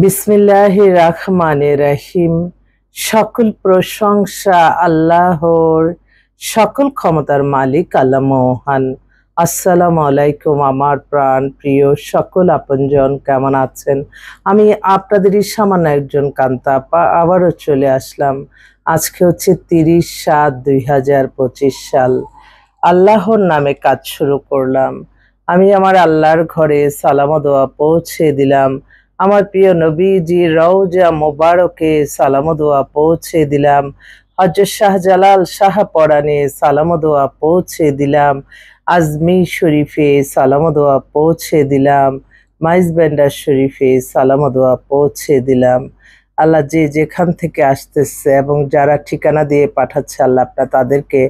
বিসমিল্লাহির রহমানির রহিম। সকল প্রশংসা আল্লাহর, সকল ক্ষমতার মালিক আল্লাহ মহান। আসসালামু আলাইকুম আমার প্রাণ প্রিয় সকল আপনজন, কেমন আছেন? আমি আপনাদেরই সামান্য একজন কান্তা আপা আবারও চলে আসলাম। আজকে হচ্ছে 30/7/2025 সাল। আল্লাহর নামে কাজ শুরু করলাম। আমি আমার আল্লাহর ঘরে সালাম ও দোয়া পৌঁছে দিলাম। আমার প্রিয় নবীজি রওজা মোবারকে সালাম ও দোয়া পৌঁছে দিলাম। হযরত শাহজালাল শাহ পরাণে সালাম ও দোয়া পৌঁছে দিলাম। আজমি শরীফে সালাম ও দোয়া পৌঁছে দিলাম। মাইজ ব্যান্ডার শরীফে সালাম ও দোয়া পৌঁছে দিলাম। আল্লাহ যে যেখান থেকে আসতেছে এবং যারা ঠিকানা দিয়ে পাঠাচ্ছে, আল্লাহ আপনার তাদেরকে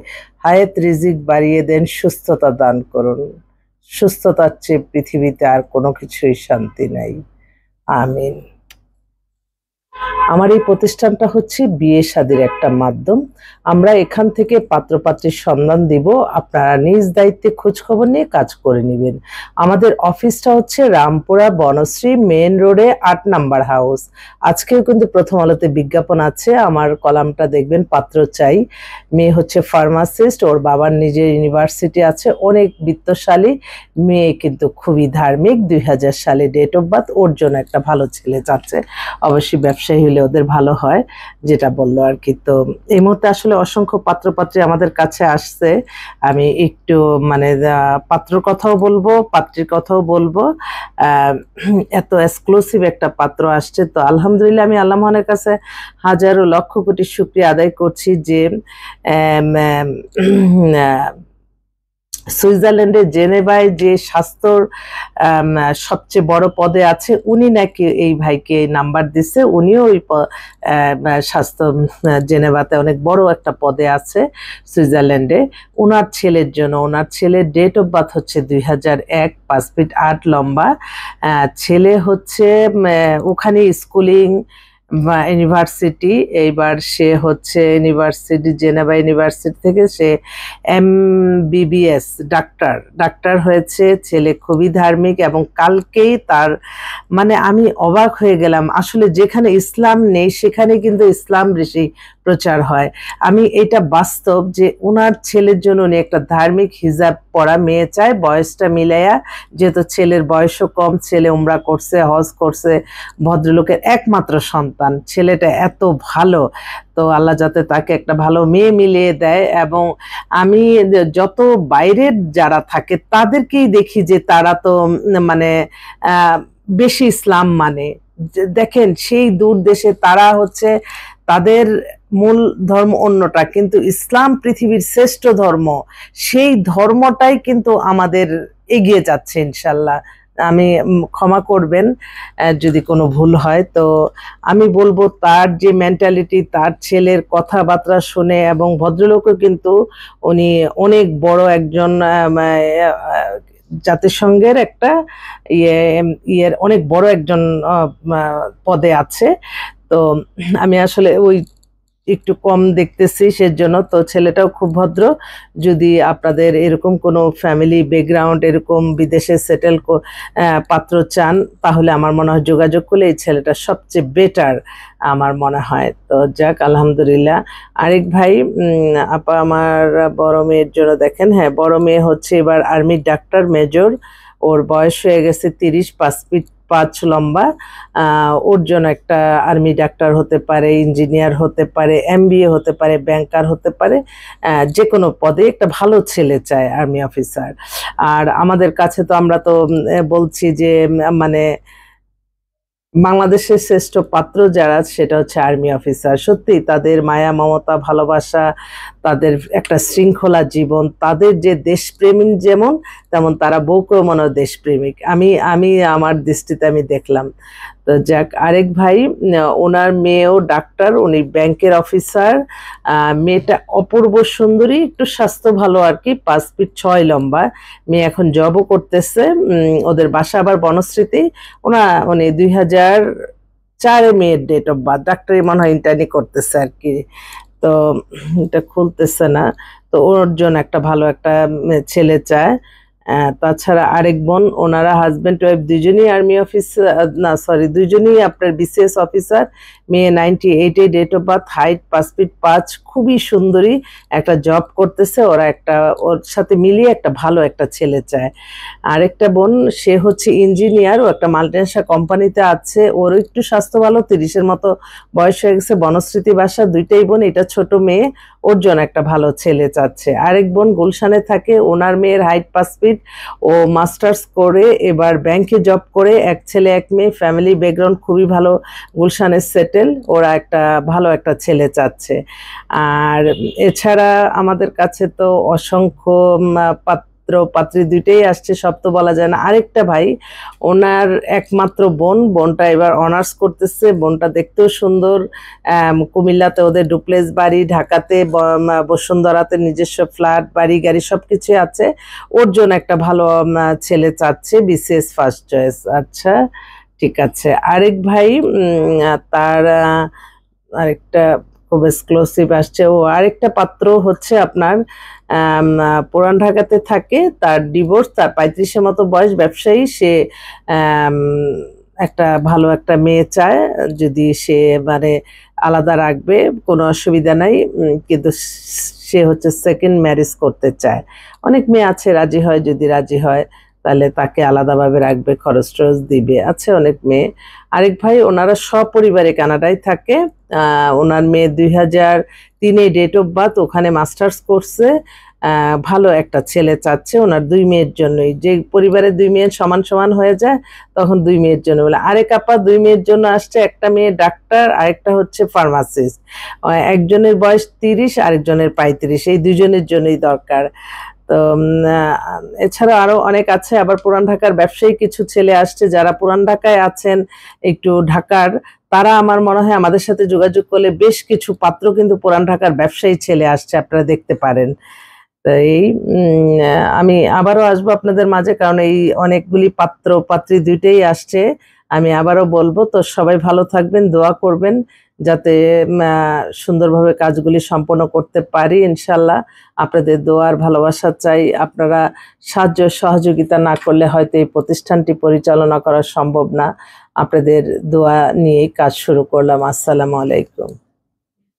হায়াত রিজিক বাড়িয়ে দেন, সুস্থতা দান করুন। সুস্থতার চেয়ে পৃথিবীতে আর কোনো কিছুই শান্তি নাই। আমিন। আমার এই প্রতিষ্ঠানটা হচ্ছে বিয়ে শাদীর একটা মাধ্যম। আমরা এখান থেকে পাত্রপাত্রীর সন্ধান দিব, আপনারা নিজ দায়িত্বে খোঁজ খবর নিয়ে কাজ করে নেবেন। আমাদের অফিসটা হচ্ছে রামপুরা বনশ্রী মেইন রোডে 8 নাম্বার হাউস। আজকেও কিন্তু প্রথম আলোতে বিজ্ঞাপন আছে, আমার কলামটা দেখবেন। পাত্র চাই, মেয়ে হচ্ছে ফার্মাসিস্ট, ওর বাবার নিজের ইউনিভার্সিটি আছে, অনেক বিত্তশালী মেয়ে, কিন্তু খুবই ধার্মিক। 2000 সালে ডেট অফ বার্থ। ওর জন্য একটা ভালো ছেলে চাচ্ছে, অবশ্যই ব্যবসায়ী হলে ওদের ভালো হয়, যেটা বললো আর কি। তো এই মুহূর্তে আসলে অসংখ্য পাত্রপাত্রী আমাদের কাছে আসছে। আমি একটু মানে পাত্রর কথাও বলবো, পাত্রীর কথাও বলবো। এত এক্সক্লুসিভ একটা পাত্র আসছে, তো আলহামদুলিল্লাহ আমি আল্লাহ মহানের কাছে হাজারো লক্ষ কোটি শুকরিয়া আদায় করছি যে সুইজারল্যান্ডের জেনেভায় যে স্বাস্থ্যর সবচেয়ে বড় পদে আছে, উনি নাকি এই ভাইকে নাম্বার দিচ্ছে। উনিও ওই স্বাস্থ্য জেনেভাতে অনেক বড় একটা পদে আছে সুইজারল্যান্ডে। ওনার ছেলের জন্য, ওনার ছেলের ডেট অফ বার্থ হচ্ছে 2001, 5 ফিট 8 লম্বা। ছেলে হচ্ছে ওখানে স্কুলিং ইউনিভার্সিটি। এইবার সে হচ্ছে ইউনিভার্সিটি, জেনেভা ইউনিভার্সিটি থেকে সে MBBS ডাক্তার হয়েছে। ছেলে খুবই ধার্মিক এবং কালকেই তার মানে আমি অবাক হয়ে গেলাম। আসলে যেখানে ইসলাম নেই সেখানে কিন্তু ইসলাম বেশি প্রচার হয়। আমি এটা বাস্তব যে ওনার ছেলের জন্য উনি একটা ধার্মিক হিজাব পরা মেয়ে চায়, বয়সটা মিলাইয়া, যেহেতু ছেলের বয়সও কম, ছেলে উমরা করছে, হজ করছে, ভদ্রলোকের একমাত্র সন্তান, ছেলেটা এত ভালো। তো আল্লাহ যাতে তাকে একটা ভালো মেয়ে মিলিয়ে দেয়। এবং আমি যত বাইরের যারা থাকে তাদেরকেই দেখি যে তারা তো মানে বেশি ইসলাম মানে, দেখেন সেই দূর দেশে তারা হচ্ছে তাদের মূল ধর্ম অন্যটা, কিন্তু ইসলাম পৃথিবীর শ্রেষ্ঠ ধর্ম। সেই ধর্মটাই কিন্তু আমাদের এগিয়ে যাচ্ছে ইনশাল্লাহ। আমি ক্ষমা করবেন যদি কোনো ভুল হয়। তো আমি বলবো তার যে মেন্টালিটি, তার ছেলের কথাবার্তা শুনে, এবং ভদ্রলোকও কিন্তু উনি অনেক বড় একজন জাতিসংঘের একটা ইয়ের অনেক বড় একজন পদে আছে। তো আমি আসলে ওই একটু কম দেখতেছি সেজন্য। তো ছেলেটাও খুব ভদ্র। যদি আপনাদের এরকম কোনো ফ্যামিলি ব্যাকগ্রাউন্ড, এরকম বিদেশে সেটেল পাত্র চান, তাহলে আমার মনে হয় যোগাযোগ করলে এই ছেলেটা সবচেয়ে বেটার আমার মনে হয়। তো যাক, আলহামদুলিল্লাহ। আরেক ভাই আপা আমার বড় মেয়ের জন্য দেখেন, হ্যাঁ বড় মেয়ে হচ্ছে এবার আর্মির ডাক্তার মেজর। ওর বয়স হয়ে গেছে 30, 5 ফিট 5 লম্বা। ওর জন্য একটা আর্মি ডাক্তার হতে পারে, ইঞ্জিনিয়ার হতে পারে, MBA হতে পারে, ব্যাংকার হতে পারে, যে কোনো পদে একটা ভালো ছেলে চায় আর্মি অফিসার। আর আমাদের কাছে তো আমরা তো বলছি যে মানে বাংলাদেশের শ্রেষ্ঠ পাত্র যারা, সেটা হচ্ছে আর্মি অফিসার। সত্যি তাদের মায়া মমতা ভালোবাসা, তাদের একটা শৃঙ্খলা জীবন, তাদের যে দেশপ্রেমিক যেমন, তেমন তারা বউকেও মনে হয় দেশপ্রেমিক। আমি আমার দৃষ্টিতে আমি দেখলাম। তো যাক, আরেক ভাই ওনার মেয়েও ডাক্তার, উনি ব্যাংকের অফিসার। মেয়েটা অপূর্ব সুন্দরী, একটু স্বাস্থ্য ভালো আর কি, 5 ফিট 6 লম্বা। মেয়ে এখন জবও করতেছে। ওদের বাসা আবার বনশ্রীতে। উনি 2004-এ মেয়ের ডেট অফ বার্থ। ডাক্তারি মনে হয় ইন্টার্নি করতেছে আর কি। তো এটা খুলতেছে না। তো ওর জন্য একটা ভালো একটা ছেলে চায়। তাছাড়া আরেক বোন, ওনারা হাজব্যান্ড ওয়াইফ দুজনেই আর্মি অফিসার, না সরি, দুজনেই আপনার বিসিএস অফিসার। মেয়ে 98-এ date of birth, height 5 feet 5, খুবই সুন্দরী, একটা জব করতেছে। ওরা ওর সাথে মিলিয়ে একটা ভালো একটা ছেলে চায়। আরেকটা বোন, সে হচ্ছে ইঞ্জিনিয়ার, ও একটা মাল্টিনেশনাল কোম্পানিতে আছে। ওর একটু স্বাস্থ্য ভালো, 30-এর মতো বয়স হয়ে গেছে, বনশ্রীতি বাসা। দুইটাই বোন, এটা ছোট মেয়ে, ওর জন্য একটা ভালো ছেলে চাচ্ছে। আরেক বোন গুলশানে থাকে, ওনার মেয়ের হাইট 5 ফিট, ও মাস্টার্স করে এবার ব্যাংকে জব করে। এক ছেলে এক মেয়ে, ফ্যামিলি ব্যাকগ্রাউন্ড খুবই ভালো, গুলশানের সেটেল। ওরা একটা ভালো একটা ছেলে চাচ্ছে। আর এছাড়া আমাদের কাছে তো অসংখ্য পাত্রী দুইটাই আসছে, সব তো বলা যায় না। আরেকটা ভাই, ওনার একমাত্র বোনটা এবার অনার্স করতেছে। বোনটা দেখতেও সুন্দর, কুমিল্লাতে ওদের ডুপ্লেক্স বাড়ি, ঢাকাতে বসুন্ধরাতে নিজস্ব ফ্ল্যাট, বাড়ি, গাড়ি সবকিছু আছে। ওর জন্য একটা ভালো ছেলে চাচ্ছে, বিসিএস ফার্স্ট চয়েস। আচ্ছা, ঠিক আছে। আরেক ভাই, তার আরেকটা খুব এক্সক্লুসিভ আসছে। ও আরেকটা পাত্র হচ্ছে আপনার পুরান ঢাকাতে থাকে, তার ডিভোর্স, তার 35-এর মতো বয়স, ব্যবসায়ী। সে একটা ভালো একটা মেয়ে চায়, যদি সে মানে আলাদা রাখবে কোনো অসুবিধা নাই, কিন্তু সে হচ্ছে সেকেন্ড ম্যারেজ করতে চায়। অনেক মেয়ে আছে রাজি হয়, যদি রাজি হয় তাহলে তাকে আলাদাভাবে রাখবে, খরচ টরচ দিবে, আছে অনেক মেয়ে। আরেক ভাই, ওনারা সপরিবারে কানাডায় থাকে। ওনার মেয়ে 2003-এ ডেট অফ বার্থ, ওখানে মাস্টার্স করছে। ভালো একটা ছেলে চাচ্ছে ওনার 2 মেয়ের জন্যই। যে পরিবারের 2 মেয়ের সমান সমান হয়ে যায়, তখন 2 মেয়ের জন্য বলে। আরেক আপা 2 মেয়ের জন্য আসছে, একটা মেয়ে ডাক্তার, আরেকটা হচ্ছে ফার্মাসিস্ট। একজনের বয়স 30, আরেকজনের 35, এই দুজনের জন্যই দরকার। তো এছাড়া আরো অনেক আছে। আবার পুরান ঢাকার ব্যবসায়ী কিছু ছেলে আসছে, যারা পুরান ঢাকায় আছেন, একটু ঢাকার, তারা আমার মনে হয় আমাদের সাথে যোগাযোগ করলে বেশ কিছু পাত্র কিন্তু পুরান ঢাকার ব্যবসায়ী ছেলে আসছে, আপনারা দেখতে পারেন। তো এই আমি আবারও আসবো আপনাদের মাঝে, কারণ এই অনেকগুলি পাত্রী দুইটাই আসছে। আমি আবারও বলবো। তো সবাই ভালো থাকবেন, দোয়া করবেন যাতে সুন্দরভাবে কাজগুলি সম্পন্ন করতে পারি ইনশাল্লাহ। আপনাদের দোয়ার ভালোবাসা চাই। আপনারা সাহায্য সহযোগিতা না করলে হয়তো এই প্রতিষ্ঠানটি পরিচালনা করা সম্ভব না। আপনাদের দোয়া নিয়েই কাজ শুরু করলাম। আসসালামু আলাইকুম।